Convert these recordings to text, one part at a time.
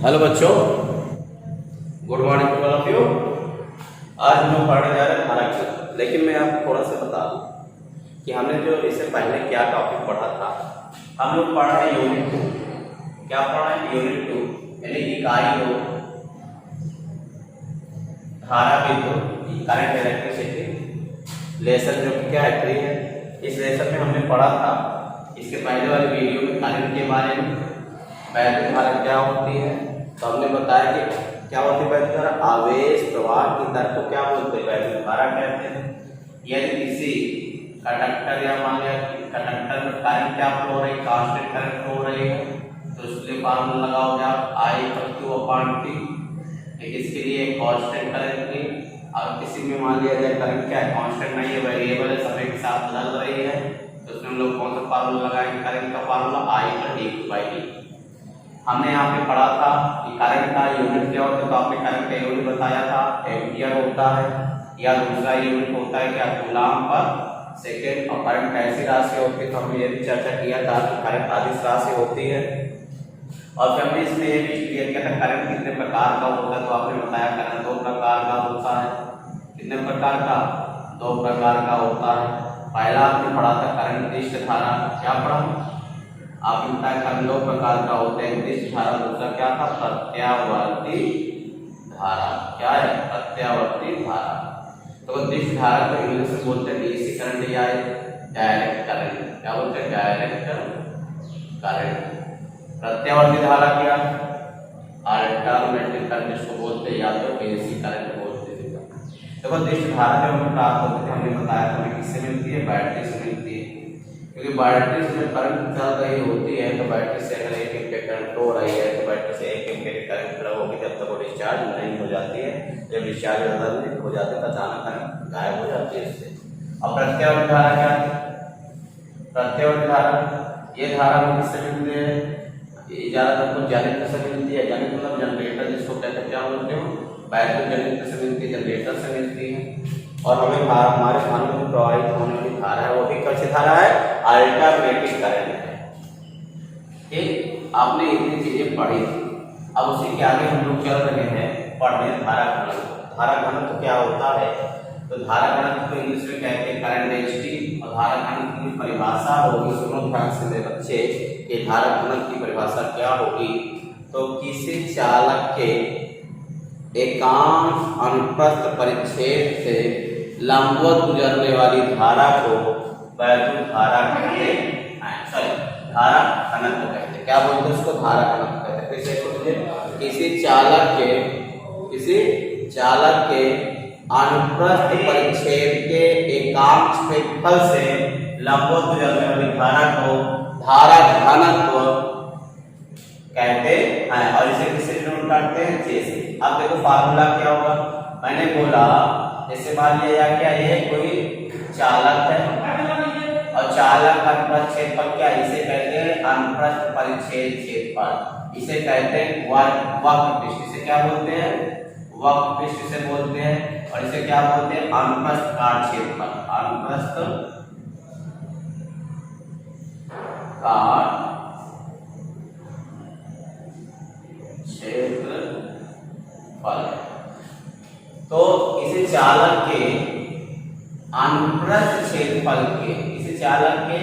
Hello बच्चों, good morning to all of you. आज हम लोग पढ़ने जा रहे हैं धारा घनत्व। लेकिन मैं आपको थोड़ा सा बता दूं कि हमने जो इससे पहले क्या टॉपिक पढ़ा था। हम लोग पढ़ रहे हैं यूनिट 2। क्या पढ़ा है? यूनिट 2 यानी इकाई 2 धारा विद्युत करंट इलेक्ट्रिसिटी लेसन जो कि क्या है 3 है। इस लेसन में हमने पढ़ा था इसके पहले वाले वीडियो में करंट के बारे में, वैद्युत धारा क्या होती है। तो हमने बताया कि क्या होती है वैद्युत धारा। आवेश प्रवाह की दर को क्या बोलते हैं? वैद्युत धारा कहते हैं। यदि किसी कंडक्टर या मान लिया कंडक्टर में करंट क्या फ्लो हो रही है, कांस्टेंट करंट फ्लो हो रही है, तो इसलिए फार्मूला लगाओगे आप I/Q/T। इसके लिए कांस्टेंट करंट की, और किसी में मान लिया जाए करंट क्या है, कांस्टेंट नहीं है, वेरिएबल है, समय के साथ बदल रही है, तो उसमें हम लोग कौन सा फार्मूला लगाएंगे? करंट का फार्मूला I/dQ/dt। हमने यहाँ पे पढ़ा था कि करंट का यूनिट क्या होता है। तो आपने करंट का यूनिट बताया था, एम्पियर होता है, या दूसरा यूनिट होता है क्या, कूलम पर सेकेंड। और करंट कैसी राशि होती है, तो हमने ये भी चर्चा किया था कि करंट अदिश राशि होती है। और फिर हमने इसमें ये भी क्लियर किया था करंट कितने प्रकार का होता है। तो आपने बताया करंट 2 प्रकार का होता है। कितने प्रकार का? 2 प्रकार का होता है। पहला आपने पढ़ा था करंट दिष्ट धारा। क्या पढ़ा? आपने बताया करंट 2 प्रकार का होता है, दिष्ट धारा, दूसरा क्या था, प्रत्यावर्ती धारा। क्या है? प्रत्यावर्ती धारा। तो दिष्ट धारा को इंग्लिश में बोलते हैं डीसी करंट या डायरेक्ट करंट। क्या बोलते हैं? Direct current. प्रत्यावर्ती धारा क्या? अल्टरनेटिव करंट इसको बोलते हैं, या तो एसी करंट बोलते हैं। देखो दिष्ट धारा जब हमें प्राप्त होती है, हमने बताया था किससे मिलती है? बैटरी से मिलती है। क्योंकि बैटरी से जब करंट चल रही होती है, तो बैटरी से अगर 1 एम्पीयर करंट हो रही है, तो बैटरी से 1 एम्पीयर करंट फ्लो होगी जब तक वो डिस्चार्ज नहीं हो जाती है। जब डिस्चार्ज हो जाती है तो अचानक करंट गायब हो जाती है इससे। अब प्रत्यावर्ती धारा क्या है? प्रत्यावर्ती धारा ये धारा को किससे मिलती है? ये ज्यादातर कुछ जनित्र से मिलती है। जनित्र मतलब जनरेटर जिसको कहते हैं, क्या बोलते हो? वैद्युत जनित्र से मिलती है, जनरेटर से मिलती है। और हमें हमारे खानों में प्रवाहित होने वाली धारा है वो भी कैसी धारा है? अल्टरनेटिव करंट है। ठीक, आपने इतनी चीजें पढ़ी थी। अब उसी के आगे हम लोग चल रहे हैं पढ़ने धारा घनत्व। धारा घनत्व क्या होता है? तो धारा घनत्व को इंग्लिश में कहते हैं करंट डेंसिटी। और धारा घनत्व की परिभाषा होगी, सुनो ध्यान से मेरे बच्चे, कि धारा घनत्व की परिभाषा क्या होगी। तो किसी चालक के एकांश अनुप्रस्थ परिच्छेद से लंबवत गुजरने वाली धारा को वैद्युत धारा कहते हैं। धारा घनत्व कहते हैं। क्या बोलते हैं उसको? धारा घनत्व कहते हैं। कैसे बोलते हैं? किसी चालक के अनुप्रस्थ परिच्छेद के एकांश क्षेत्रफल से लंबवत गुजरने वाली धारा को धारा घनत्व कहते हैं। और इसे किससे डिनोट करते हैं? जे से। अब देखो फार्मूला क्या होगा। मैंने बोला जैसे मान लिया क्या, ये कोई चालक है और चालक का अनुप्रस्थ क्षेत्रफल क्या, इसे कहते हैं अनुप्रस्थ परिच्छेद क्षेत्रफल। इसे कहते हैं वक्र पृष्ठ। इसे क्या बोलते हैं? वक्र पृष्ठ से बोलते हैं। और इसे क्या बोलते हैं? अनुप्रस्थ काट क्षेत्रफल। अनुप्रस्थ काट क्षेत्रफल। तो इसे चालक के अनुप्रस्थ क्षेत्रफल के, इसे चालक के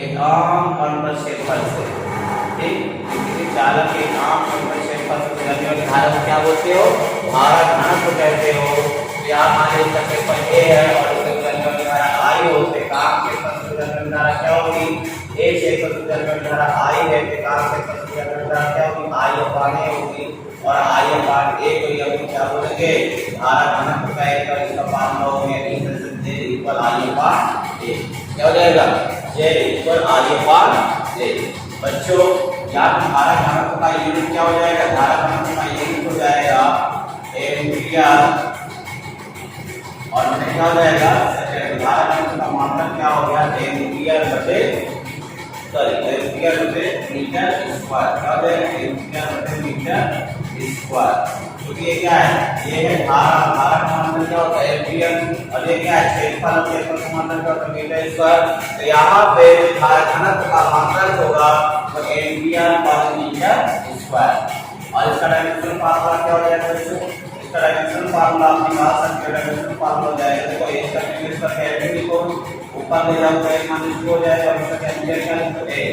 एकांक अनुप्रस्थ क्षेत्रफल से, ठीक, इसे चालक के एकांक अनुप्रस्थ क्षेत्रफल से गुजरने वाली धारा को क्या बोलते हो? धारा घनत्व कहते हो। यहाँ मान लीजिए इसका क्षेत्रफल A है और इससे गुजरने वाली धारा I हो, तो एकांक क्षेत्रफल से गुजरने वाली धारा क्या होगी? A क्षेत्रफल से गुजरने वाली धारा I है, तो एकांक क्षेत्रफल से गुजरने वाली धारा क्या होगी? I/A होगी। और I/A को ये हम क्या बोलेंगे? धारा घनत्व का एक इसका फार्मूला हो गया J इक्वल I/A। क्या हो जाएगा? J equal I/A। बच्चों याद, धारा घनत्व का यूनिट क्या हो जाएगा? धारा घनत्व का यूनिट हो जाएगा एम्पियर। और क्या हो जाएगा? धारा घनत्व का मात्रक क्या हो गया? एम्पियर बटे मीटर स्क्वायर। क्या हो जाएगा? एम्पियर बटे मीटर स्क्वायर। क्योंकि ये क्या है, ये है धारा, धारा का मात्रक क्या होता है एम्पियर, और ये क्या है क्षेत्रफल, क्षेत्रफल का मात्रक क्या होता है मीटर स्क्वायर। तो यहाँ पे धारा घनत्व का मात्रक होगा तो एम्पियर पर मीटर स्क्वायर। और इसका डायमेंशनल फार्मूला क्या हो जाएगा दोस्तों, इसका डायमेंशनल फार्मूला आप निकाल सकते हो। डायमेंशनल फार्मूला हो जाएगा, देखो इसका केल्विन लिखो, ऊपर ले जाओ तो 1 - 2 हो जाएगा, और इसका एम्पियर क्या लिखो a।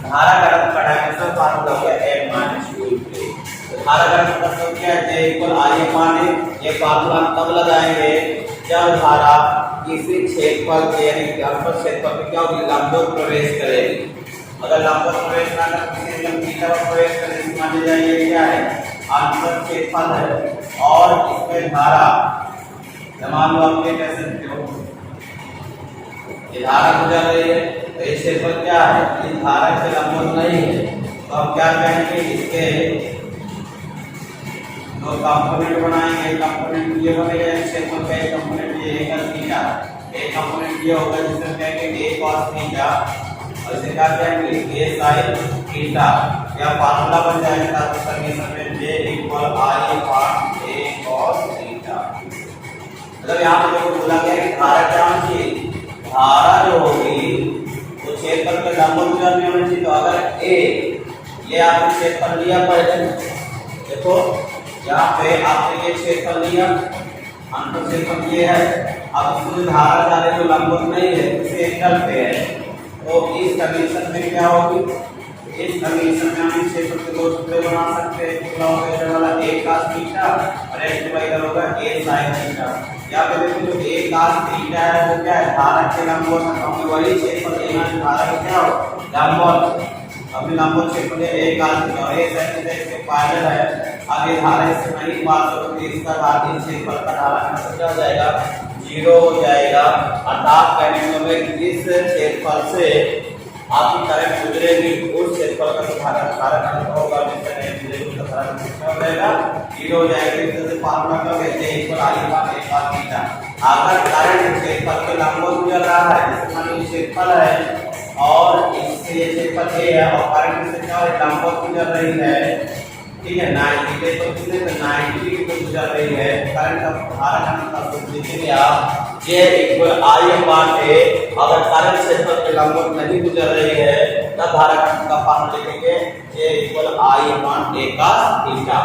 धारा घनत्व का डायमेंशनल फार्मूला हो गया m - 2। धारा घनत्व का सूत्र क्या है, J = I/a। ये फार्मूला तब लगाएंगे जब धारा किसी क्षेत्रफल के यानी अल्पस क्षेत्रफल में क्या होगी, लंबवत प्रवेश करेगी। अगर लंबवत प्रवेश ना कर किसी लंबी तरफ प्रवेश करेगी, मान लीजिए ये क्या है अल्पस क्षेत्रफल है और इसमें धारा, मान लो आप ये कह सकते हो ये धारा गुजर रही है, तो ये क्षेत्रफल क्या है, इस धारा से लंबवत नहीं है। तो हम क्या कहेंगे, इसके दो कंपोनेंट बनाएंगे। कंपोनेंट ये बनेगा क्षेत्रफल का, एक कंपोनेंट ये है थीटा, एक कंपोनेंट ये होगा जिसे कहेंगे a cos थीटा, और इसे क्या कहेंगे a sin थीटा। या फार्मूला बन जाएगा तो समीकरण में j = I/a cos थीटा। मतलब यहाँ पे देखो बोला गया कि धारा क्या होनी चाहिए, धारा जो होगी वो क्षेत्रफल के लंबवत गुजरने होनी चाहिए। तो अगर a ये आपने क्षेत्रफल लिया, पहले देखो यहाँ पे आपने ये क्षेत्रफल लिया, अंतर क्षेत्रफल ये है, अब इसमें धारा जा रही है जो लंबवत नहीं है, इसे एकल पे है। तो इस कंडीशन में क्या होगी, इस कंडीशन में हम क्षेत्रफल के दो टुकड़े बना सकते हैं। टुकड़ा होगा इधर वाला a cos थीटा और एक टुकड़ा इधर होगा a sin थीटा। यहाँ पे देखो जो a cos थीटा है वो क्या है, धारा के लंबवत है, क्योंकि वही क्षेत्रफल लेना है धारा का क्या हो लंबवत। अपने लंबवत क्षेत्रफल a cos थीटा और a sin थीटा इसके पैरेलल है। अब ये धारा इससे नहीं पास हो तो इसका घातीय क्षेत्रफल का धारा का क्या हो जाएगा, 0 हो जाएगा। अर्थात कहने का मतलब है कि इस क्षेत्रफल से आपकी करंट गुजरेगी, उस क्षेत्रफल का धारा घनत्व होगा जिससे गुजरेगी तो धारा कितना हो जाएगा, 0 हो जाएगा। इस तरह से फार्मूला क्या होगा, J = I/a cos थीटा। अगर करंट क्षेत्रफल के लंबवत गुजर रहा है, जैसे मान लीजिए क्षेत्रफल है और इससे ये क्षेत्रफल a है और करंट से क्या है लंबवत गुजर रही है, ठीक है 90 पे, तो कितने पे 90 डिग्री पे गुजर रही है, करंट का धारा घनत्व का सूत्र लिखेंगे आप J = I/a। अगर करंट क्षेत्रफल के लंबवत नहीं गुजर रही है तब धारा घनत्व का फॉर्मूला लिखेंगे J = I/a cos थीटा।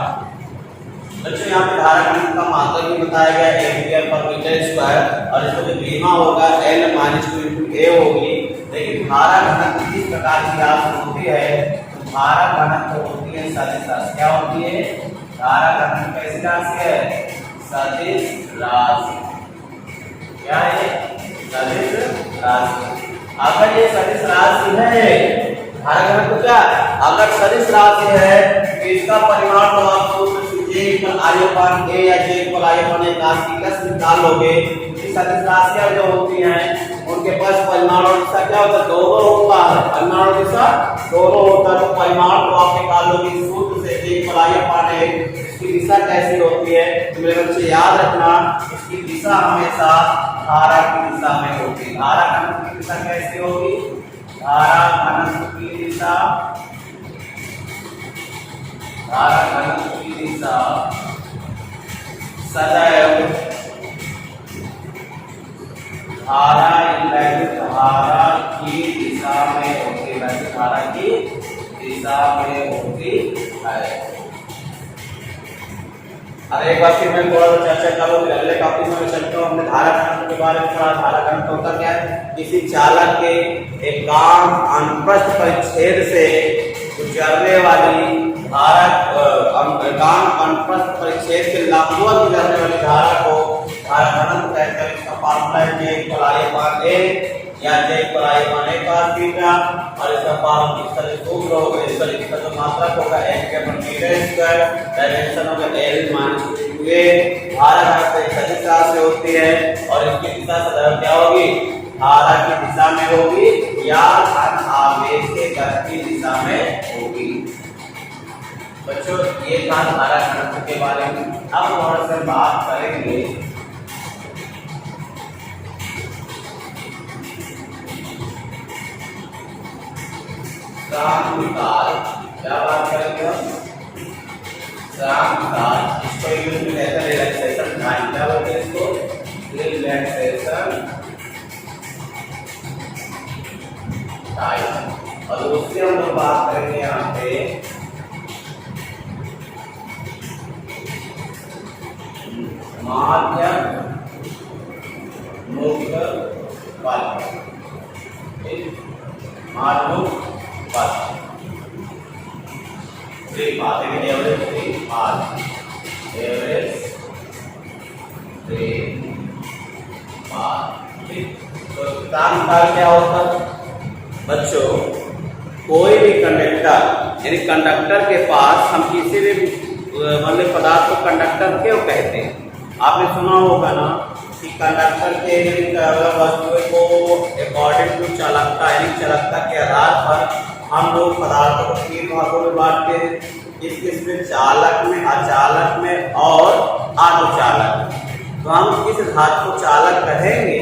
बच्चों यहाँ पे धारा घनत्व का मात्रक भी बताया गया एम्पियर पर मीटर स्क्वायर, और इसको जो बीमा होगा L - 2 × a होगी। लेकिन धारा घनत्व किस प्रकार की राशि होती है, धारा घनत्व होती है सदिश राशि। क्या होती है, धारा घनत्व कैसी राशि है, सदिश राशि। क्या है, सदिश राशि। अगर ये सदिश राशि है, धारा घनत्व क्या, अगर सदिश राशि है तो इसका परिमाण तो आप सूत्र J = I/a या J = I/a cos थीटा से निकाल लोगे। सदिश राशियां जो होती हैं उनके पास परिमाण और दिशा क्या होता है, दोनों होता है, परिमाण और दिशा दोनों होता है। तो परिमाण को आप निकाल लोगे सूत्र से J = I/a। इसकी दिशा कैसी होती है, तो मेरे बच्चे याद रखना, इसकी दिशा हमेशा धारा की दिशा में होगी। धारा घनत्व की दिशा कैसी होगी, धारा घनत्व की दिशा, धारा घनत्व की दिशा सदैव धारा की दिशा में होती है, धारा की दिशा में होती है। अरे एक बार फिर मैं थोड़ा सा चर्चा करूँ, अगले टॉपिक में चलता हूँ। हमने धारा घनत्व के बारे में पढ़ा। धारा घनत्व होता क्या है, किसी चालक के एकांक अनुप्रस्थ परिच्छेद से गुजरने वाली धारा, एकांक अनुप्रस्थ परिच्छेद के लंबवत गुजरने वाली धारा को धारा घनत्व कहते हैं। इसका फार्मूला है J = I/a या J = I/a cos थीटा, और इसका फार्मूला इसका जो सूत्र होगा, इसका जो मात्रक होगा ampere per metre square, dimension होगा L - 2a। धारा घनत्व एक सदिश राशि होती है और इसकी दिशा सदैव क्या होगी, धारा की दिशा में होगी या धन आवेश के गति की दिशा में होगी। बच्चों ये था धारा घनत्व के बारे में। अब थोड़ा सा बात करेंगे क्रांतिकाल। क्या बात करेंगे हम, शाम काल, इसको इंग्लिश में कहते हैं रिलैक्सेशन टाइम। क्या बोलते हैं इसको? Relaxation time. और उससे हम लोग बात करेंगे यहाँ पे माध्यम मुख्य पल, माध्यम पल थ्री पास है, एवरेज थ्री पास, एवरेज थ्री पास। ठीक, तो काम काल क्या होता है बच्चों? कोई भी कंडक्टर यानी कंडक्टर के पास हम किसी भी मतलब पदार्थ को कंडक्टर क्यों कहते हैं? आपने सुना होगा ना कि कंडक्टर के वस्तु को अकॉर्डिंग टू चालकता यानी चालकता के आधार पर हम लोग पदार्थों को तीन भागों में बांटते हैं। इसमें चालक में, अचालक में और अर्धचालक। तो हम किस धातु को चालक कहेंगे?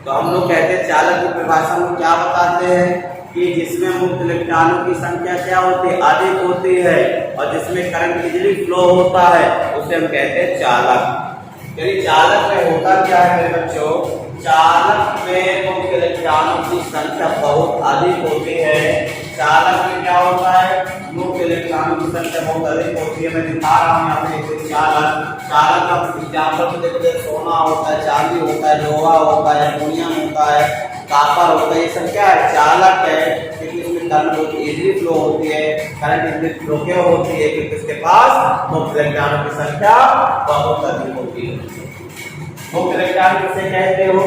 तो हम लोग कहते हैं चालक की परिभाषा में क्या बताते हैं कि जिसमें मुक्त इलेक्ट्रॉनों की संख्या क्या होती है? अधिक होती है, और जिसमें करंट इजीली फ्लो होता है उसे हम कहते हैं चालक। यानी चालक में होता क्या है मेरे बच्चों? चालक में मुक्त इलेक्ट्रॉनों की संख्या बहुत अधिक होती है। चालक में क्या होता है? मुक्त इलेक्ट्रॉनों की संख्या बहुत अधिक होती है। मैं दिखा रहा हूँ यहाँ पे चालक। चालक का एग्जाम्पल देखते हैं, सोना होता है, चांदी होता है, लोहा होता है, एल्युमिनियम होता है, कॉपर होता है। ये सब क्या है? चालक है, क्योंकि इसमें करंट बहुत इजीली फ्लो होती है। करंट इजीली फ्लो क्यों होती है? क्योंकि इसके पास मुक्त इलेक्ट्रॉनों की संख्या बहुत अधिक होती है। मुक्त इलेक्ट्रॉन किसे कहते हो?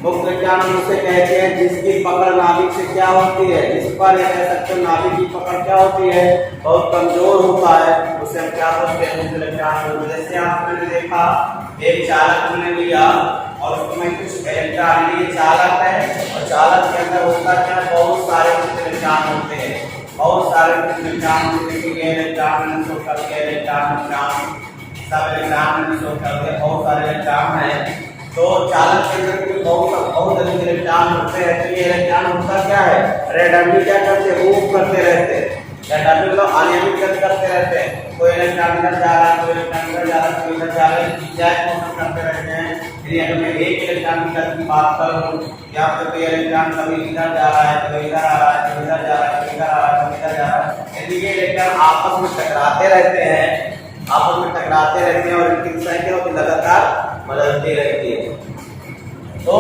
मुक्त इलेक्ट्रॉन उसे कहते हैं जिसकी पकड़ नाभिक से क्या होती है? इस पर कह सकते हो नाभिक की पकड़ क्या होती है? बहुत कमजोर होता है, उसे हम क्या बोलते हैं? मुक्त इलेक्ट्रॉन। जैसे आपने देखा एक चालक हमने लिया और उसमें कुछ इलेक्ट्रॉन, ये चालक है और चालक के अंदर होता क्या? बहुत सारे मुक्त इलेक्ट्रॉन होते हैं, बहुत सारे मुक्त इलेक्ट्रॉन होते हैं। ये इलेक्ट्रॉन शो करके इलेक्ट्रॉन सब इलेक्ट्रॉन शो करके बहुत सारे इलेक्ट्रॉन है। तो चालक के अंदर बहुत अधिक इलेक्ट्रॉन होते हैं। तो ये इलेक्ट्रॉन होता क्या है? रैंडमली क्या करते हैं? मूव करते रहते हैं। रैंडमली मतलब अनियमित गति करते रहते हैं। कोई इलेक्ट्रॉन इधर जा रहा है, कोई इलेक्ट्रॉन इधर जा रहा है, कोई इधर जा रहा है, जैक मोशन करते रहते हैं। यदि अगर मैं एक इलेक्ट्रॉन की गति की बात करूं, या फिर कोई इलेक्ट्रॉन कभी इधर जा रहा है, कभी इधर आ रहा है, कभी इधर जा रहा है, कभी इधर आ रहा है, कभी इधर जा रहा है, यदि ये इलेक्ट्रॉन आपस में टकराते रहते हैं, आपस में टकराते रहते हैं और इनकी संख्या लगातार बदलती रहती है। तो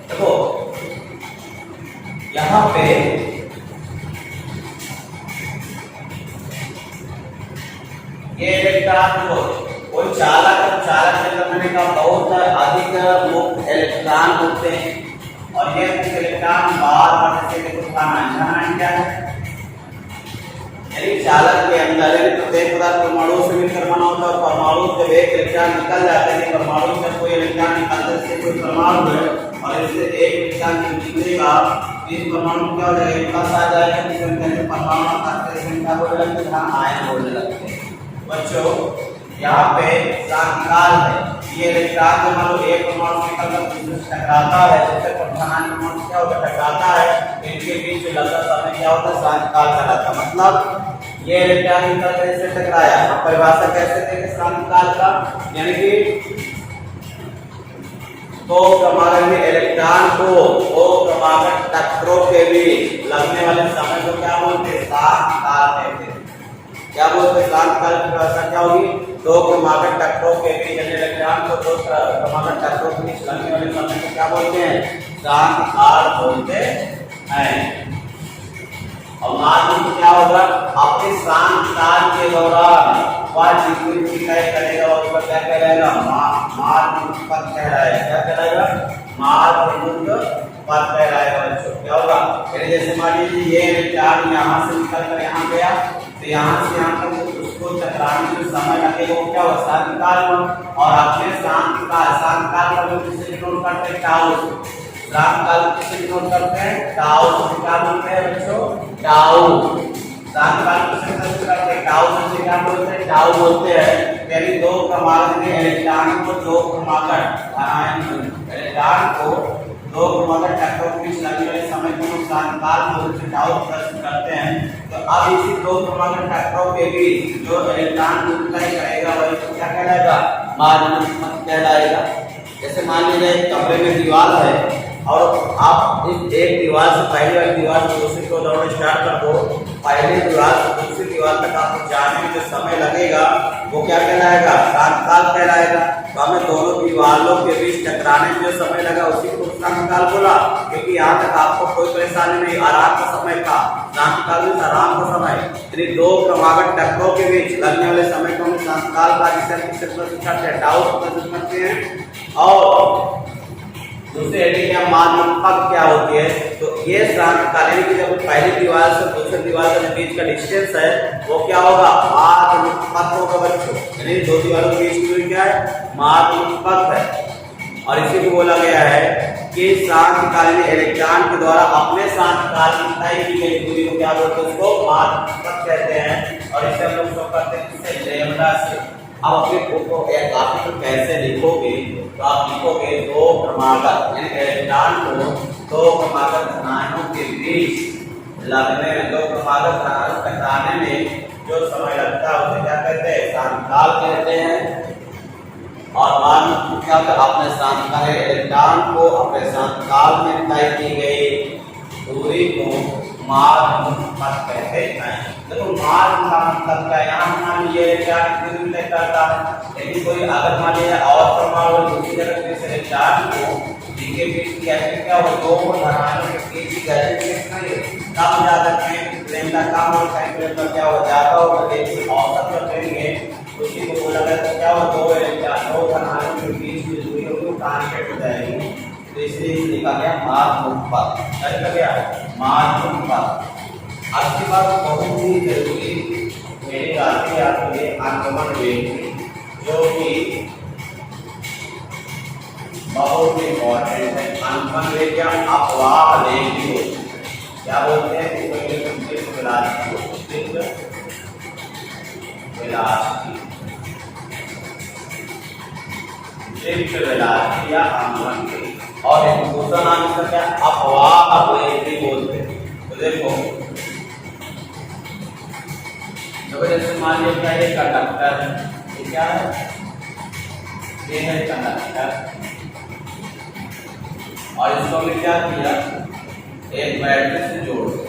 देखो यहाँ पे ये इलेक्ट्रॉन को कोई चालक करने का बहुत अधिक मुक्त इलेक्ट्रॉन होते हैं, और ये मुक्त इलेक्ट्रॉन बार बार जैसे कुछ खाना क्या है? यानी चालक के अंदर प्रत्येक पदार्थ परमाणु से मिलकर बना होता है। परमाणु जब एक इलेक्ट्रॉन निकल जाते हैं, परमाणु से कोई इलेक्ट्रॉन निकलने से कोई परमाणु है और इससे एक इलेक्ट्रॉन निकलेगा, इस परमाणु क्या हो जाएगा? प्लस आ जाएगा। परमाणु का बोलने लगते हैं, आयन बोलने लगते हैं। बच्चों यहाँ पे शांतिकाल है, ये इलेक्ट्रॉन जब मान लो एक परमाणु निकलकर दूसरे से टकराता है, दूसरे परमाणु क्या होता है? टकराता है, इनके बीच में लगता समय क्या होता है? शांतिकाल कहलाता है। मतलब ये इलेक्ट्रॉन निकलकर इससे टकराया। अब परिभाषा कैसे देंगे शांतिकाल का? यानी कि तो क्रमागत में इलेक्ट्रॉन को दो क्रमागत टक्करों के बीच लगने वाले समय को क्या बोलते हैं? शांतिकाल कहते हैं। क्या बोलते हैं? शांतिकाल की परिभाषा क्या होगी? दो क्रमागत टक्करों के बीच इलेक्ट्रॉन को दो क्रमागत टक्करों के बीच लगने वाले समय को क्या बोलते हैं? शांतिकाल बोलते हैं। और माध्यम क्या होगा? अपने शांतिकाल के दौरान वह जितनी तय करेगा उसका क्या कहलाएगा? माध्यम पद कहलाएगा। क्या कहलाएगा? माध्यम पद कहलाएगा। बच्चों क्या होगा? जैसे मान लीजिए ये इलेक्ट्रॉन यहाँ से निकलकर यहाँ गया, तो यहाँ से यहाँ तक उसको टकराने में समय लगेगा, वो क्या होगा? शांतिकाल। और अपने शांतिकाल का लोग किसे डिनोट करते हैं? टाउ। शांतिकाल किसे डिनोट करते हैं? टाउ से क्या बोलते हैं बच्चों? टाउ। शांतिकाल किसे डिनोट करते हैं? टाउ से क्या बोलते हैं? टाउ बोलते हैं। यानी दो क्रमागत में इलेक्ट्रॉन को दो क्रमागत इलेक्ट्रॉन को दो क्रमागत टक्करों के बीच लगने वाले समय को शांतिकाल बोलते हैं, टाउ करते हैं। तो अब इसी दो परमाणु टकराव के बीच जो इलेक्ट्रॉन अप्लाई करेगा वही क्या कहलाएगा, माध्यमिक पथ कहलाएगा। जैसे मान लीजिए एक कमरे में दीवार है और आप इस एक दीवार से पहली वाली दीवार से दूसरी को दौड़ना स्टार्ट कर दो, पहली दीवार से दूसरी दीवार तक आपको जाने में जो समय लगेगा वो क्या कहलाएगा, शांतकाल कहलाएगा। तो हमें दोनों दीवारों के बीच टकराने में जो समय लगा उसी को शांतकाल बोला, क्योंकि यहाँ तक आपको कोई परेशानी नहीं, आराम का समय था। शांतकाल में आराम का समय, दो क्रमागत टकराव के बीच लगने वाले समय को हम शांतकाल का और दूसरे एडी क्या माध्यमिक क्या होती है। तो ये शांतकालीन की जब पहली दीवार से दूसरी दीवार के बीच का डिस्टेंस है वो क्या होगा, माध्यमिक पथ होगा बच्चों। यानी दो दीवारों के बीच की दूरी क्या है, माध्यमिक पथ है। और इसी को बोला गया है कि शांतकालीन इलेक्ट्रॉन के द्वारा अपने शांतकाल की तय की गई दूरी को क्या बोलते हैं, उसको माध्यमिक पथ कहते हैं। और इसे हम लोग शो करते हैं किससे, लैम्डा से। अब अपने को आप कैसे लिखोगे, तो आप लिखोगे दो क्रमागत यानी इलेक्ट्रॉन को दो क्रमागत धनायनों के बीच लगने में, दो क्रमागत धनायन टकराने में जो समय लगता है उसे क्या कहते हैं, शांतकाल कहते हैं। और बाद में क्या अपने शांतकाल इलेक्ट्रॉन को अपने शांतकाल में तय की गई दूरी को माध्यमिक पथ कहते हैं। देखो माध्यमिक पथ का यहाँ मान लीजिए क्या कितनी तय करता है, लेकिन कोई अगर मान लीजिए और परमाणु दूसरी जगह से इलेक्ट्रॉन को इनके बीच कैसे क्या हो, दो धनायनों के बीच की गति कम ज्यादा लैम्डा कम और टेम्परेचर क्या हो ज्यादा होगा, लेकिन औसत जो लेंगे उसी को बोला जाता है क्या हो, दो इलेक्ट्रॉन दो धनायनों के बीच की दूरी को कांस्टेंट हो जाएगी। तो इसलिए लिखा गया माध्यमिक पथ, क्या लिखा गया, माध्यमिक पथ। आपकी बात बहुत ही जरूरी मेरी आती आपके लिए आगमन वेग, जो कि बहुत इम्पोर्टेंट है। आगमन वेग क्या अपवाह वेग भी होते हैं, क्या बोलते हैं, वेलोसिटी या आगमन वेग। और एक दूसरा नाम इसका क्या, अपवाह वेग भी बोलते हैं। तो देखो जैसे मान लीजिए क्या ये कंडक्टर है, ये क्या है, ये है कंडक्टर। और इसको हमने क्या किया, एक बैटरी से जोड़ दो,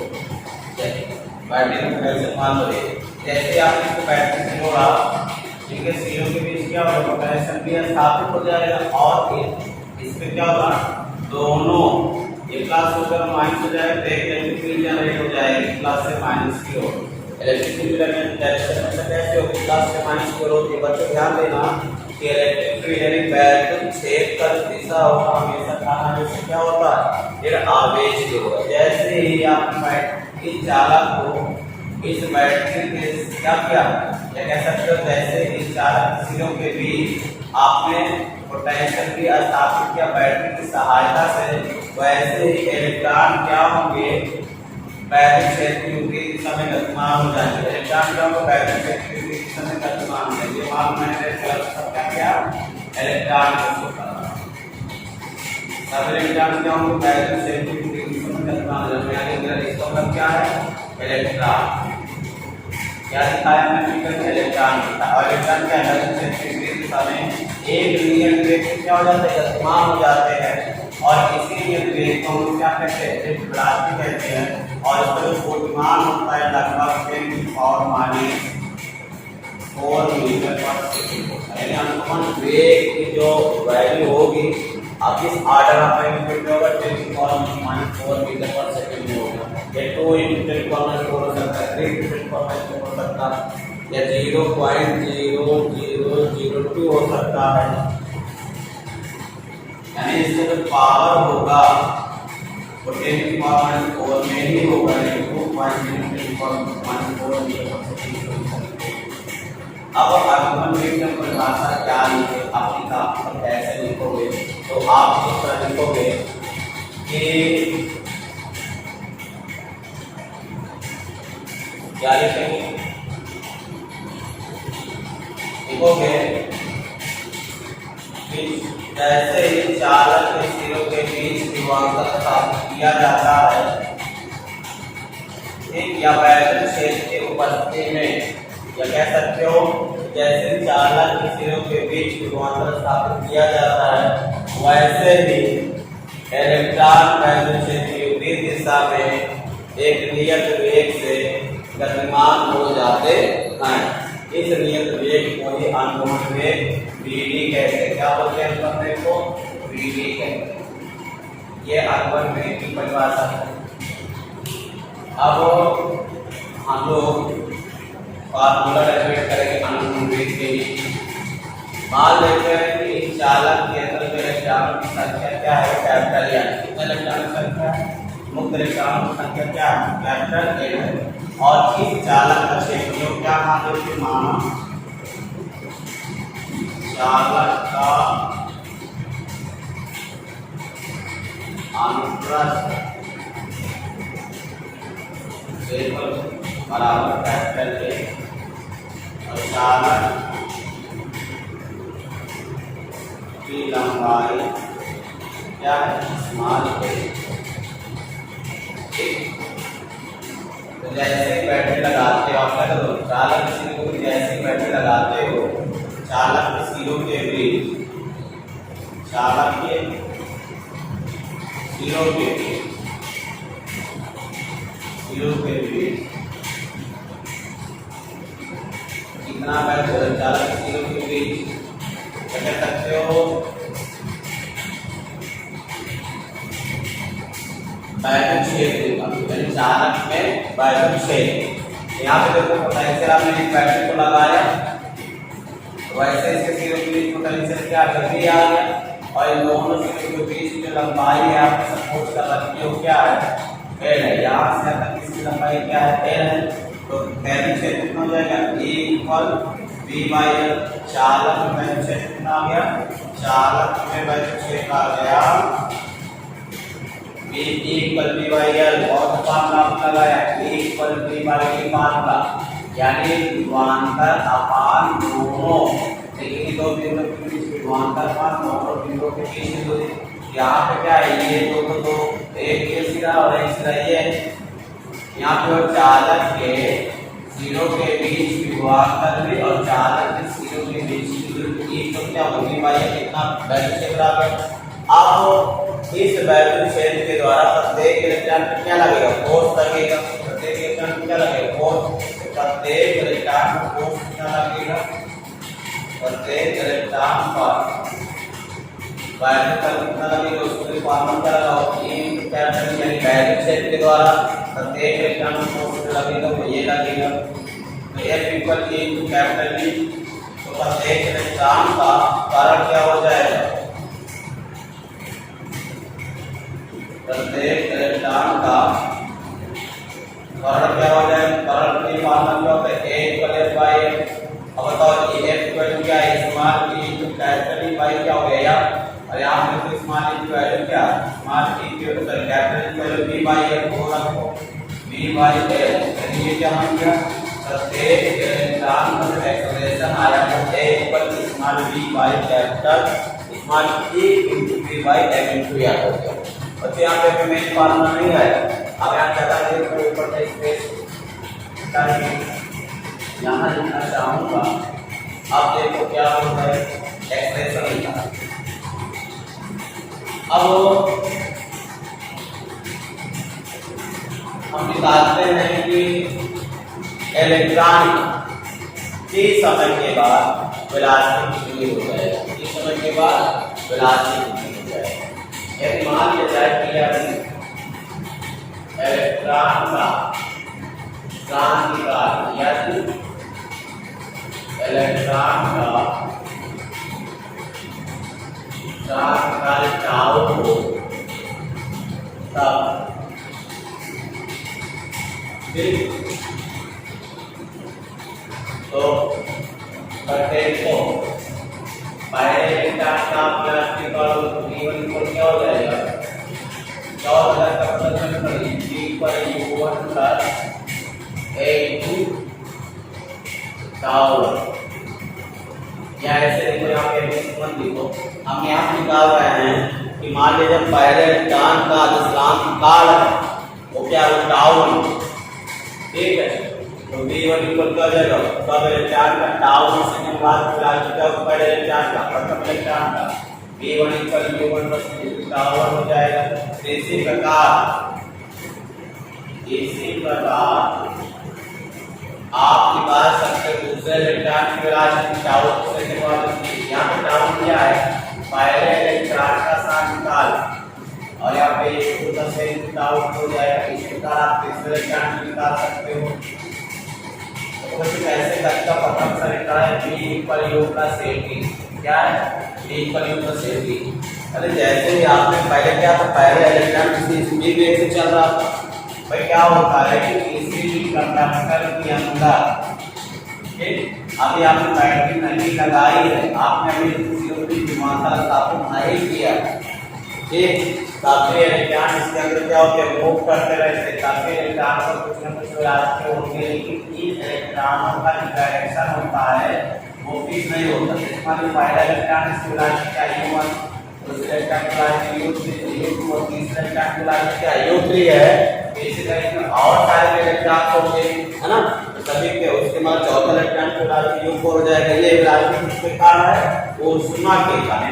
बैटरी को कैसे मान लो, जैसे आपने इसको बैटरी से जोड़ा इनके सिरों के बीच क्या होगा, पोटेंशियल भी स्थापित हो जाएगा। और इसमें क्या होगा, दोनों एक प्लस होकर माइनस हो जाएगा, एक इलेक्ट्रिक फील्ड जनरेट हो जाएगी प्लस से माइनस की ओर। इलेक्ट्रिक फील्ड डायरेक्शन में कैसे होगी, प्लस से माइनस की ओर होती है। बच्चों ध्यान देना कि इलेक्ट्रिक फील्ड यानी बैटरी छेद का दिशा होगा हमेशा खाना जैसे क्या होता है, फिर आवेश की ओर। जैसे ही आप बैटरी चालक को इस बैटरी के क्या किया, या कह सकते हो जैसे इस चालक सिरों के बीच आपने पोटेंशियल भी स्थापित किया बैटरी की सहायता से, वैसे ही इलेक्ट्रॉन क्या होंगे, बैटरी क्षेत्र की विपरीत दिशा में गतिमान हो जाएंगे। इलेक्ट्रॉन क्या होगा, बैटरी क्षेत्र की विपरीत दिशा में गतिमान हो जाएंगे। मालूम है सबका क्या, इलेक्ट्रॉन को सब इलेक्ट्रॉन क्या होंगे, बैटरी क्षेत्र की विपरीत दिशा में गतिमान हो जाएंगे। यानी इसका मतलब क्या है, इलेक्ट्रॉन क्या लिखा है, मैंने इलेक्ट्रॉन लिखा। और इलेक्ट्रॉन के अंदर क्षेत्र की विपरीत दिशा में एक लीनियर वेग से क्या हो जाता है, गतिमान हो जाते हैं। और इसी लीनियर वेग को हम क्या कहते हैं, वेलोसिटी कहते हैं। और इसका जो गतिमान होता है लगभग 10 की पावर -4 मीटर पर सेकंड होता है। यानी अनुमान वेग की जो वैल्यू होगी अब इस ऑर्डर ऑफ मैग्नीट्यूड में होगा 10 की पावर -4 मीटर पर सेकंड में होगा। ये 2 × 10 की पावर -4 हो सकता है, 3 × 10 की पावर -4 हो सकता है, या 0.0002 हो सकता है। यानी इसका जो पावर होगा वो 10 की पावर -4 में ही होगा, 2.10 की पावर -4 मीटर पर सेकंड। अब आगमन वेग की परिभाषा क्या लिखे, अपनी कापी पर कैसे लिखोगे, तो आप इस तरह लिखोगे कि क्या लिखेंगे, लिखोगे कि जैसे ही चालक के सिरों के बीच विभवांतर स्थापित किया जाता है, एक या बैटरी क्षेत्र की उपस्थिति में, या कह सकते हो जैसे चालक के सिरों के बीच विभवांतर स्थापित किया जाता है, वैसे ही इलेक्ट्रॉन बैटरी क्षेत्र की विपरीत दिशा में एक नियत वेग से गतिमान हो जाते हैं। इस नियत वेग को ही अनुगमन वेग Vd कहते हैं। क्या बोलते हैं अनुगमन वेग को? Vd कहते हैं। ये अनुगमन वेग की परिभाषा है। अब हम लोग फार्मूला डेरिवेट करेंगे अनुगमन वेग के लिए। मान लेते हैं कि इस चालक केंद्र में इलेक्ट्रॉनों की संख्या क्या है? Capital N. कितने इलेक्ट्रॉन की संख्या है? मुक्त इलेक्ट्रॉनों की संख्या क्या है? कैपिटल एन है। और इस चालक का क्षेत्र जो क्या मान लेते हैं? माना चालक का अनुप्रस्थ क्षेत्र बराबर कैपिटल ए और चालक की लंबाई क्या है? स्मॉल ए। तो जैसे बैटरी लगाते हो आप क्या करो? चालक के सिरों को जैसे बैटरी लगाते हो, चालक के सिरों के बीच, चालक के सिरों के बीच कितना बैटरी? चालक के सिरों के बीच क्या कह सकते हो? बैटरी क्षेत्र, चालक में बैटरी क्षेत्र। यहाँ पे देखो पोटेंशियल आपने एक बैटरी को लगाया, वैसे इसके सिरों के बीच पोटेंशियल क्या भी आ गया, और इन दोनों सिरों के बीच जो लंबाई है आपने सपोज कर रखी हो क्या है? एल है। यहाँ से तक इसकी लंबाई क्या है? एल है। तो बैटरी क्षेत्र कितना हो जाएगा? E equal V by L. चालक में बैटरी क्षेत्र कितना आ गया? चालक में बैटरी क्षेत्र आ गया V equal V by L. और फार्मूला आपने लगाया E equal V by L formula, यानी विभवांतर अपान दोनों, लेकिन दो बिंदुओं के बीच विभवांतर अपान दोनों बिंदुओं के बीच की दूरी। यहाँ पे क्या है? ये दो एक ये सिरा और एक सिरा ये है। यहाँ पे चालक के सिरों के बीच विभवांतर भी और चालक के सिरों के बीच की दूरी तो क्या होगी भाई? कितना बैटरी क्षेत्र आ गया। अब इस बैटरी क्षेत्र के द्वारा प्रत्येक इलेक्ट्रॉन पर क्या लगेगा? फोर्स लगेगा। प्रत्येक इलेक्ट्रॉन पर क्या लगेगा? फोर्स। प्रत्येक इलेक्ट्रॉन पर फोर्स कितना लगेगा? प्रत्येक इलेक्ट्रॉन पर बैटरी पर कितना लगेगा? उसको फॉर्मूला क्या लगाओ? कैपिटल यानी बैटरी क्षेत्र के द्वारा प्रत्येक इलेक्ट्रॉन पर फोर्स लगेगा वो ये लगेगा। तो F equal E into capital E। तो प्रत्येक इलेक्ट्रॉन का त्वरण क्या हो जाएगा? प्रत्येक इलेक्ट्रॉन का त्वरण क्या हो जाएगा? त्वरण की फॉर्मूला क्या होता है? A equal F by F। अब बताओ ये F इक्वल क्या है? Small E into capital E by क्या हो गया? और यहाँ पे तो स्मॉल E की वैल्यू क्या? स्मॉल E की वैल्यू कैपिटल की वैल्यू V बाई F हो रखो V बाई F। ये क्या बन गया? प्रत्येक इलेक्ट्रॉन पर एक्सेलरेशन आया तो A equal small V by capital small E into V by F into R हो गया। बच्चे यहाँ पे मेन फॉर्मूला नहीं है। अब यहाँ क्या करेंगे? तो ऊपर से स्पेस करेंगे, यहाँ लिखना चाहूँगा। अब देखो क्या होता है? एक्सप्रेशन लिखा। अब हम निकालते हैं कि इलेक्ट्रॉन किस समय के बाद वेलोसिटी कितनी हो जाएगा? किस समय के बाद वेलोसिटी कितनी हो जाएगा? यदि मान लिया जाए कि इलेक्ट्रॉन का क्रांतिकाल यदि इलेक्ट्रॉन का क्रांतिकाल टाउ हो तब तो प्रत्येक को पहले इलेक्ट्रॉन का क्रांतिकाल V1 क्या हो जाएगा? 14,000 का प्रदर्शन करिए G पर U1 प्लस A2 टाउ। या ऐसे देखो यहाँ पे मत लिखो, हम यहाँ निकाल रहे हैं कि मान लीजिए पहले इलेक्ट्रॉन का जो क्रांतिकाल है वो क्या? वो टाउ ठीक है। तो V1 इक्वल क्या हो जाएगा, सब इलेक्ट्रॉन का टाउ सेकंड बाद वेलोसिटी का पर इलेक्ट्रॉन का प्रथम इलेक्ट्रॉन का V1 equal U1 plus tau 1 हो जाएगा। इसी प्रकार आप निकाल सकते हो दूसरे इलेक्ट्रॉन की वेलोसिटी टाउ सेकंड बाद। यहाँ पे टाउ क्या है, पहले इलेक्ट्रॉन का सान निकाल और यहाँ पे ये पूरा सेल टाउ हो जाएगा। इस प्रकार आप तीसरे इलेक्ट्रॉन की निकाल सकते हो। तो कैसे करता प्रथम समीकरण है V equal U plus AT, क्या है V equal U plus AT। अरे जैसे ही आपने पहले क्या था, पहले इलेक्ट्रॉन किसी स्पीड वेग से चल रहा था, भाई क्या होता है कि इसी कंडक्टर के अंदर ठीक, अभी आपने बैटरी नहीं लगाई है, आपने अभी सीओपी विमानतल स्थापित नहीं किया ठीक, ताकि इलेक्ट्रॉन इसके अंदर क्या होते हैं, मूव करते रहते, ताकि इलेक्ट्रॉन को कुछ न कुछ वेलोसिटी होती है, लेकिन इन इलेक्ट्रॉनों का जो डायरेक्शन होता है वो फिक्स नहीं होता। जैसे मान लीजिए पहला इलेक्ट्रॉन इसकी वेलोसिटी क्या U1, दूसरे इलेक्ट्रॉन की वेलोसिटी U2 और तीसरे इलेक्ट्रॉन की वेलोसिटी क्या U3 है। इसी तरह इसमें और सारे इलेक्ट्रॉन होंगे है ना, तो सभी के उसके बाद चौथा इलेक्ट्रॉन की वेलोसिटी U4 हो जाएगा। ये वेलोसिटी किसके कारण है, वो उष्मा के कारण,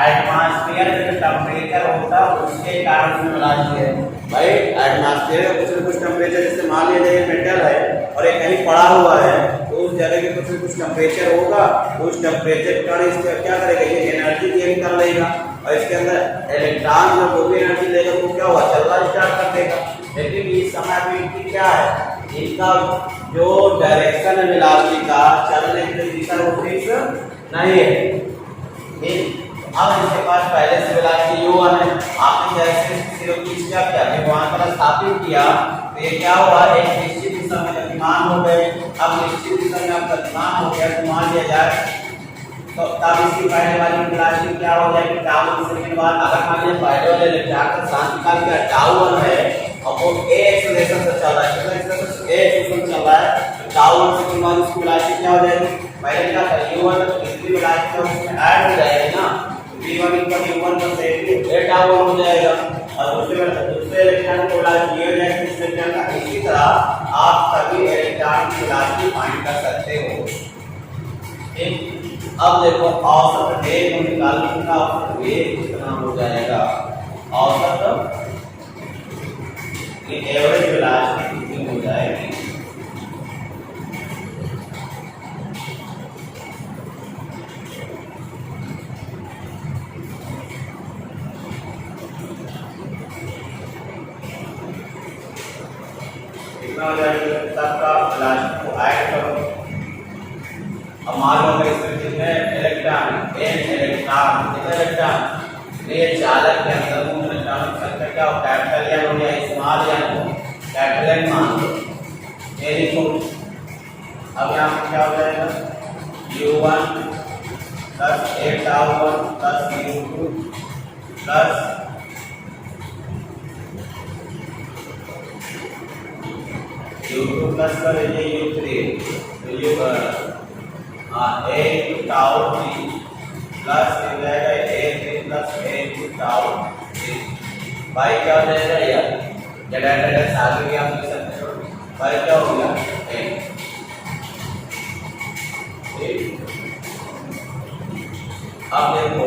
एटमॉस्फेयर में जो टेम्परेचर होता है उसके कारण से वेलोसिटी है। भाई एटमॉस्फेयर का कुछ न कुछ टेम्परेचर, जैसे मान लीजिए मेटल है और एक कहीं पड़ा हुआ है, तो उस जगह के कुछ न कुछ टेम्परेचर होगा, उस टेम्परेचर के कारण इसका क्या करेगा, ये एनर्जी गेन कर लेगा और इसके अंदर इलेक्ट्रॉन जब वो भी एनर्जी लेगा तो क्या हुआ, चलना स्टार्ट कर देगा। लेकिन इस समय पे इनकी क्या है, इनका जो डायरेक्शन है वेलोसिटी का, चलने की जो दिशा वो फिक्स नहीं है। अब इसके पास पहले से वेलोसिटी U1 है, आपने जैसे सिर्फ क्या किया, विमानतल स्थापित किया, तो ये क्या हुआ, एक निश्चित दिशा में गतिमान हो गए। अब निश्चित दिशा में आप गतिमान हो गया तो मान लिया जाए, तो तब इसकी पहले वाली वेलोसिटी क्या हो जाएगी, टाउ 1 सेकंड बाद। अगर मान लीजिए पहले वाले इलेक्ट्रॉन का सान निकाल के टाउ 1 है और वो a एक्सेलरेशन से चल रहा है, a एक्सेलरेशन चल रहा है, तो टाउ 1 सेकंड बाद इसकी वेलोसिटी क्या हो जाएगी, पहले क्या था U1, तो इसकी वेलोसिटी उसमें ऐड हो जाएगी ना, V1 equal U1 plus AT tau 1 हो जाएगा और दूसरे इलेक्ट्रॉन की वेलोसिटी हो जाएगी दूसरे इलेक्ट्रॉन का। इसी तरह आप सभी इलेक्ट्रॉन की वेलोसिटी फाइंड कर सकते हो ठीक। अब देखो औसत वेग निकालने का, औसत वेग कितना हो जाएगा, औसत ये एवरेज वेलोसिटी कितनी हो जाएगी। कितना हो जाएगा, सबका वेलोसिटी को ऐड करो। अब मान लो इसमें कितने इलेक्ट्रॉन, n इलेक्ट्रॉन, कितने इलेक्ट्रॉन, ये चालक के अंदर उन इलेक्ट्रॉनों की संख्या क्या हो, कैपिटल एन हो या स्मॉल एन हो, कैपिटल एन मान लो ये लिखो। अब यहाँ पे क्या हो जाएगा, U1 plus a tau 1 plus U2 plus U2 plus कर लीजिए U3, तो a टाउ 3 प्लस हो जाएगा a3 प्लस a2 टाउ 3। भाई क्या हो जाएगा यार, डाटा आगे भी आप लिख सकते हो। भाई क्या हो गया, अब देखो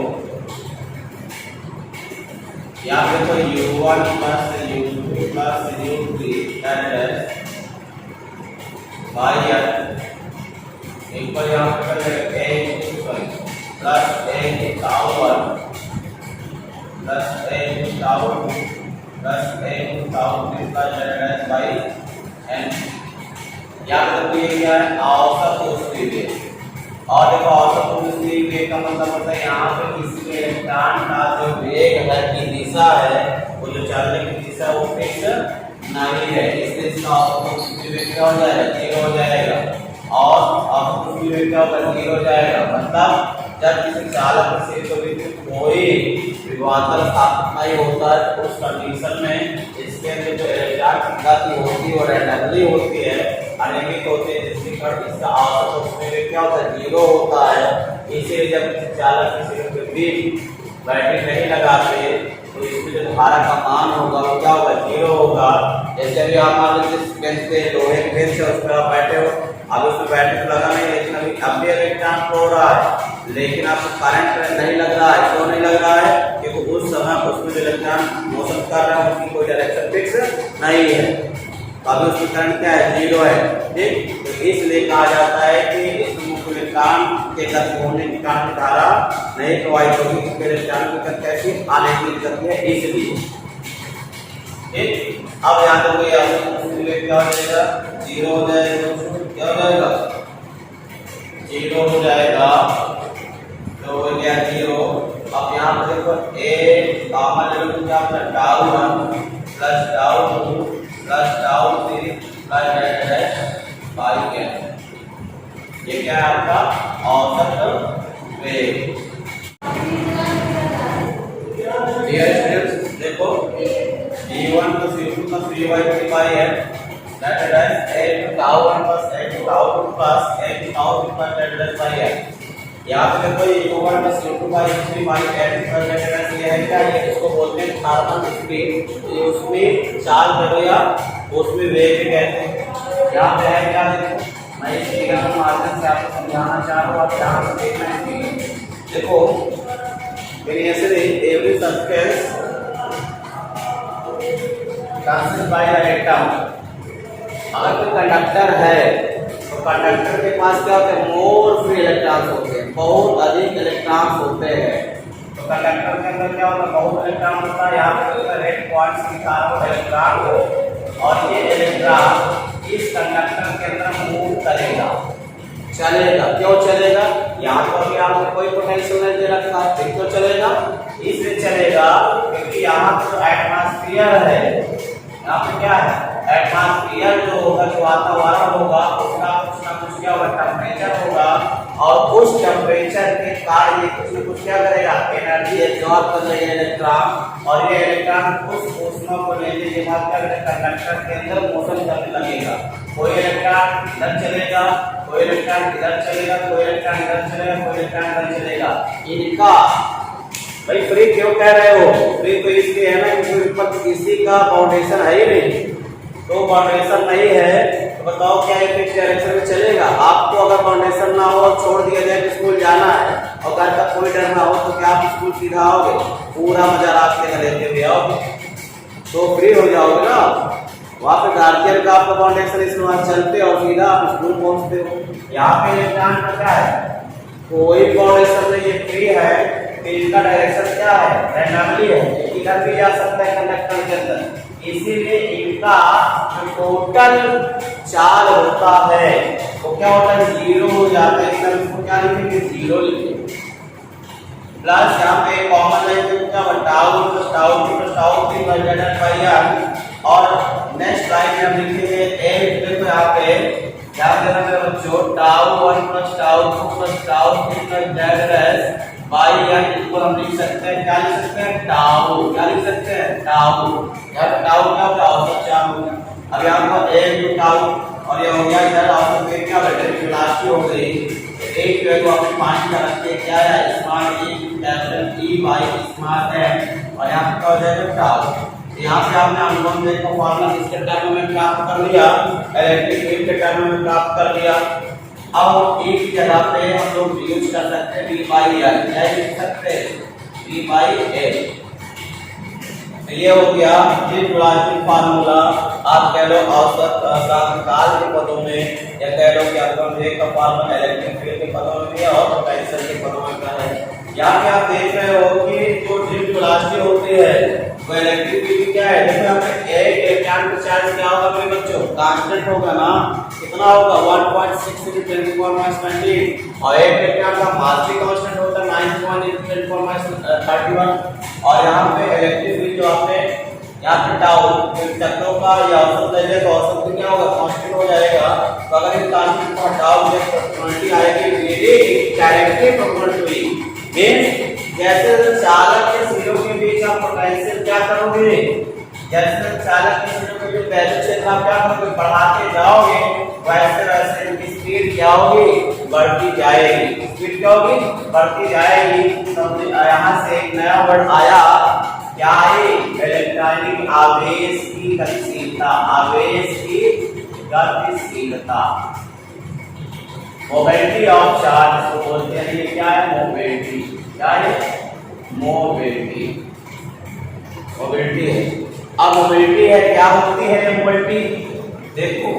यहाँ पे कोई U1 plus U2 plus U3 भाई यार इक्वल यहाँ पे कर लेंगे plus a tau 1 plus a tau 2 plus a tau 3 plus by n। यहाँ पे ये क्या है, औसत ऊष्मीय वेग। और देखो औसत ऊष्मीय वेग का मतलब होता है यहाँ पे किसी इलेक्ट्रॉन का जो वेग है की दिशा है, वो जो चलने की दिशा वो फिक्स नहीं है, इसलिए इसका औसत ऊष्मीय वेग क्या हो जाएगा, 0 हो जाएगा। और औसत ऊष्मीय वेग क्या होगा, 0 हो जाएगा। मतलब जब किसी चालक से कभी कोई विभवांतर स्थापित नहीं होता है, उस कंडीशन में इसके अंदर जो इलेक्ट्रॉन की गति होती है वो रैंडमली होती है, अनियमित होती है, जिसके कारण इसका औसत ऊष्मीय वेग क्या होता है, 0 होता है। इसीलिए जब किसी चालक किसी के बीच बैटरी नहीं लगाते तो इसमें जो धारा का मान होगा वो क्या होगा, 0 होगा। जैसे अभी आप मान लीजिए जिस बेंच पे लोहे की बेंच है उस पर आप बैठे हो, अब उसमें बैठने तो लगा नहीं, लेकिन अब भी इलेक्ट्रॉन फ्लो हो रहा है, लेकिन आपको करंट नहीं लग रहा है। क्यों नहीं लग रहा है? क्योंकि उस समय उसमें जो इलेक्ट्रॉन मोशन कर रहा है उसकी कोई डायरेक्शन फिक्स नहीं है, अभी उसकी करंट क्या है? जीरो है। ठीक, तो इसलिए कहा जाता है कि इस मुख्य इलेक्ट्रॉन के गति होने के कारण धारा नहीं प्रवाहित होगी, क्योंकि इलेक्ट्रॉन की गति कैसी आने की गति है, इसलिए। ठीक, अब यहाँ तक कोई क्या हो जाएगा? जीरो हो जाएगा। क्या हो जाएगा? जीरो हो जाएगा, तो हो गया जीरो। अब यहाँ पर देखो ए कॉमन लेवल क्या होता है? Tau 1 plus tau 2 plus tau 3 plus dash by क्या है? ये क्या है आपका औसत वेग। डियर स्टूडेंट्स, देखो E1 plus E2 plus V/3 pi है, that is a tau 1 plus a tau 2 plus a tau 3 plus that is pi है। यहाँ पे देखो E1 plus E2 by 3 pi that is ये है क्या? ये इसको बोलते हैं थर्मल स्पीड, उसमें चाल करो या उसमें वेग भी कहते हैं। यहाँ पे है क्या? देखो मैं इस फिगर के माध्यम से आपको समझाना चाह रहा हूँ, आप यहाँ पर देखना है। देखो every surface transmit by the electron. अगर कोई कंडक्टर है तो कंडक्टर के पास क्या होते हैं? मोर फ्री इलेक्ट्रॉन्स होते हैं, बहुत अधिक इलेक्ट्रॉन्स होते हैं। तो कंडक्टर के अंदर क्या होता है? बहुत इलेक्ट्रॉन होता है। यहाँ पे रेड पॉइंट्स लिखा है इलेक्ट्रॉन को, और ये इलेक्ट्रॉन इस कंडक्टर के अंदर मूव करेगा, चलेगा। क्यों चलेगा? यहाँ पर अभी आपने कोई पोटेंशियल नहीं दे रखा है, फिर क्यों चलेगा? इसलिए चलेगा क्योंकि यहाँ पर एटमॉस्फेयर है। यहाँ पे क्या है? एटमॉस्फेयर जो होगा, जो वातावरण होगा, उसका कुछ ना कुछ क्या होगा? टेम्परेचर होगा, और उस टेम्परेचर के कारण ये कुछ ना कुछ क्या करेगा? एनर्जी एब्जॉर्ब कर लेगा इलेक्ट्रॉन, और ये इलेक्ट्रॉन उस ऊष्मा को लेने के बाद क्या करेगा? कंडक्टर के अंदर मोशन करने लगेगा। कोई इलेक्ट्रॉन इधर चलेगा, कोई इलेक्ट्रॉन इधर चलेगा, कोई इलेक्ट्रॉन इधर चलेगा, कोई इलेक्ट्रॉन इधर चलेगा। इनका भाई फ्री क्यों कह रहे हो? फ्री तो इसलिए है ना क्योंकि ऊपर किसी का फाउंडेशन है ही नहीं। तो फाउंडेशन नहीं है तो बताओ क्या एक डायरेक्शन में चलेगा? आपको अगर फाउंडेशन ना हो, छोड़ दिया जाए कि स्कूल जाना है और घर का कोई डर ना हो, तो क्या आप स्कूल सीधा आओगे? पूरा मजा रास्ते का लेते हुए आओगे, तो फ्री हो जाओगे ना। वहाँ पे गार्जियन का आपका फाउंडेशन इसमें चलते और सीधा आप स्कूल पहुंचते हो। यहाँ पे इलेक्ट्रॉन का क्या है? कोई फाउंडेशन नहीं, ये फ्री है। इनका डायरेक्शन क्या है? रैंडमली है, इधर भी जा सकता है कंडक्टर के अंदर। इसीलिए इनका जो टोटल चाल होता है वो क्या होता है? जीरो हो जाता है। इसको क्या लिखेंगे? जीरो लिखेंगे। प्लस यहाँ पे कॉमन लाइन क्या होगा? Tau plus tau 2 plus tau 3 divided by r, और नेक्स्ट लाइन में हम लिखेंगे a। देखो यहाँ पे ध्यान देना मेरे बच्चों, tau 1 plus tau 2 plus tau 3 divided by या इसको हम लिख सकते हैं, क्या लिख सकते हैं? टाउ। क्या लिख सकते हैं? टाउ। यहाँ पे टाउ क्या होगा? औसत चाल होगा। अब यहाँ पर एक टाउ और ये हो गया इधर औसत वेग क्या होगा? वेलोसिटी हो गई। एक वेग को अपने पानी का रखते हैं क्या है? Small e capital E by small m, और यहाँ पे क्या हो जाएगा? टाउ। यहाँ से आपने अनुबंध वेग का फॉर्मूला इसके टर्म में प्राप्त कर लिया, इलेक्ट्रिक फील्ड के टर्म में प्राप्त कर लिया। अब एक की जगह पे हम लोग यूज कर सकते हैं v बाई r, क्या लिख सकते हैं? v by a। ये हो गया वेलोसिटी फार्मूला। आप कह लो औसत काल के पदों में, या कह लो कि आपका वेग का फार्मूला इलेक्ट्रिक फील्ड के पदों में भी है और पोटेंशियल के पदों में क्या है। यहाँ पे आप देख रहे हो कि जो ड्रिफ्ट वेलोसिटी होती है वो इलेक्ट्रिक फील्ड क्या है? देखो यहाँ पे एक इलेक्ट्रॉन का चार्ज क्या होगा मेरे बच्चों? कांस्टेंट होगा ना। कितना होगा? 1.6 × 10⁻20, और एक इलेक्ट्रॉन का मास भी कांस्टेंट होता है 9.1 × 10⁻31। और यहाँ पे इलेक्ट्रिक फील्ड जो आपने यहाँ पे टाउ चक्रों का या औसत ले ले तो औसत क्या होगा? कांस्टेंट हो जाएगा। तो अगर इस कांस्टेंट का टाउ से प्रोपोर्शनलिटी आएगी, वेरी डायरेक्टली प्रोपोर्शनल मींस जैसे चालक के सिरों के बीच आप पोटेंशियल क्या करोगे? जैसे चालक के सिरों के बीच वैल्यू क्षेत्र आप क्या करोगे? बढ़ाते जाओगे, वैसे वैसे इनकी स्पीड क्या होगी? बढ़ती जाएगी। स्पीड क्या होगी? बढ़ती जाएगी। तो यहाँ से एक नया वर्ड आया क्या है? इलेक्ट्रॉनिक आवेश की गतिशीलता, आवेश की गतिशीलता, मोबिलिटी ऑफ चार्ज को बोलते हैं। ये क्या है? मोबिलिटी। क्या है? मोबिलिटी, मोबिलिटी है। अब मोबिलिटी है, क्या होती है मोबिलिटी? देखो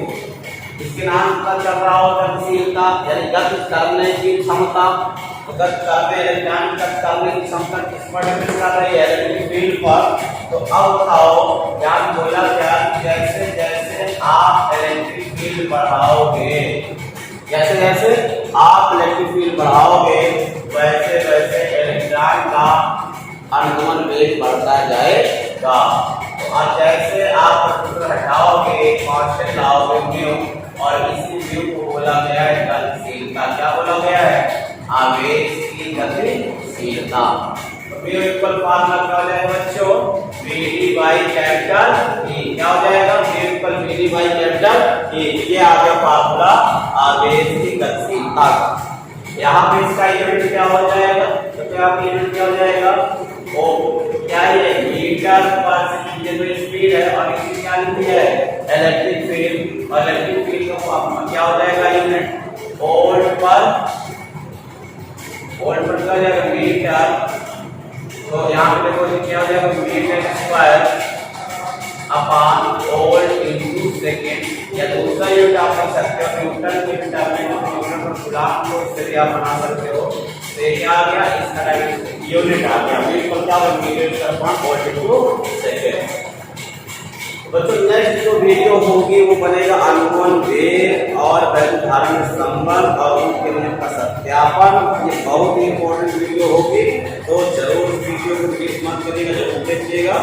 इसके नाम पर चल रहा हो गतिशीलता, यानी गति करने की क्षमता। तो गति करने, इलेक्ट्रॉन गति करने की क्षमता किस पर डिपेंड कर रही है? इलेक्ट्रिक फील्ड पर। तो अब बताओ क्या बोला क्या? जैसे जैसे आप इलेक्ट्रिक फील्ड बढ़ाओगे, जैसे जैसे आप इलेक्ट्रिक फील्ड बढ़ाओगे, वैसे वैसे इलेक्ट्रॉन का अनुगमन वेग बढ़ता जाएगा। तो अब जैसे आप प्रतिरोध हटाओगे, कांस्टेंट लाओगे म्यू, और इसी म्यू को बोला गया है गतिशीलता। क्या बोला गया है? आवेश की गतिशीलता। तो म्यू इक्वल फार्मूला क्या हो जाएगा बच्चों? Vd by capital E। क्या हो जाएगा? Mu equal Vd by capital E। ये आ गया फार्मूला आवेश की गतिशीलता का। यहाँ पे इसका यूनिट क्या हो जाएगा? तो क्या यूनिट क्या हो जाएगा? ओ क्या है? मीटर पर सेकंड में स्पीड है, और इसकी क्या लिखी है? Electric field. और इलेक्ट्रिक फील्ड का फॉर्मूला क्या हो जाएगा? यूनिट वोल्ट पर, वोल्ट पर क्या हो जाएगा? मीटर। तो यहाँ पे देखो क्या हो जाएगा? Meter square upon volt into second. या दूसरा यूनिट आप लिख सकते हो न्यूटन के टर्म में, न्यूटन पर कूलॉम को इससे भी आप बना सकते हो। तो ये क्या आ गया? इसका डायरेक्ट यूनिट आ गया। मीटर क्या है? Meter upon volt into second. बच्चों नेक्स्ट जो वीडियो होगी वो बनेगा अनुगमन वेग और वैद्युत धारा में संबंध और उनके नियम का सत्यापन। ये बहुत ही इंपॉर्टेंट वीडियो होगी, तो जरूर वीडियो को मिस मत करिएगा, जरूर देखिएगा।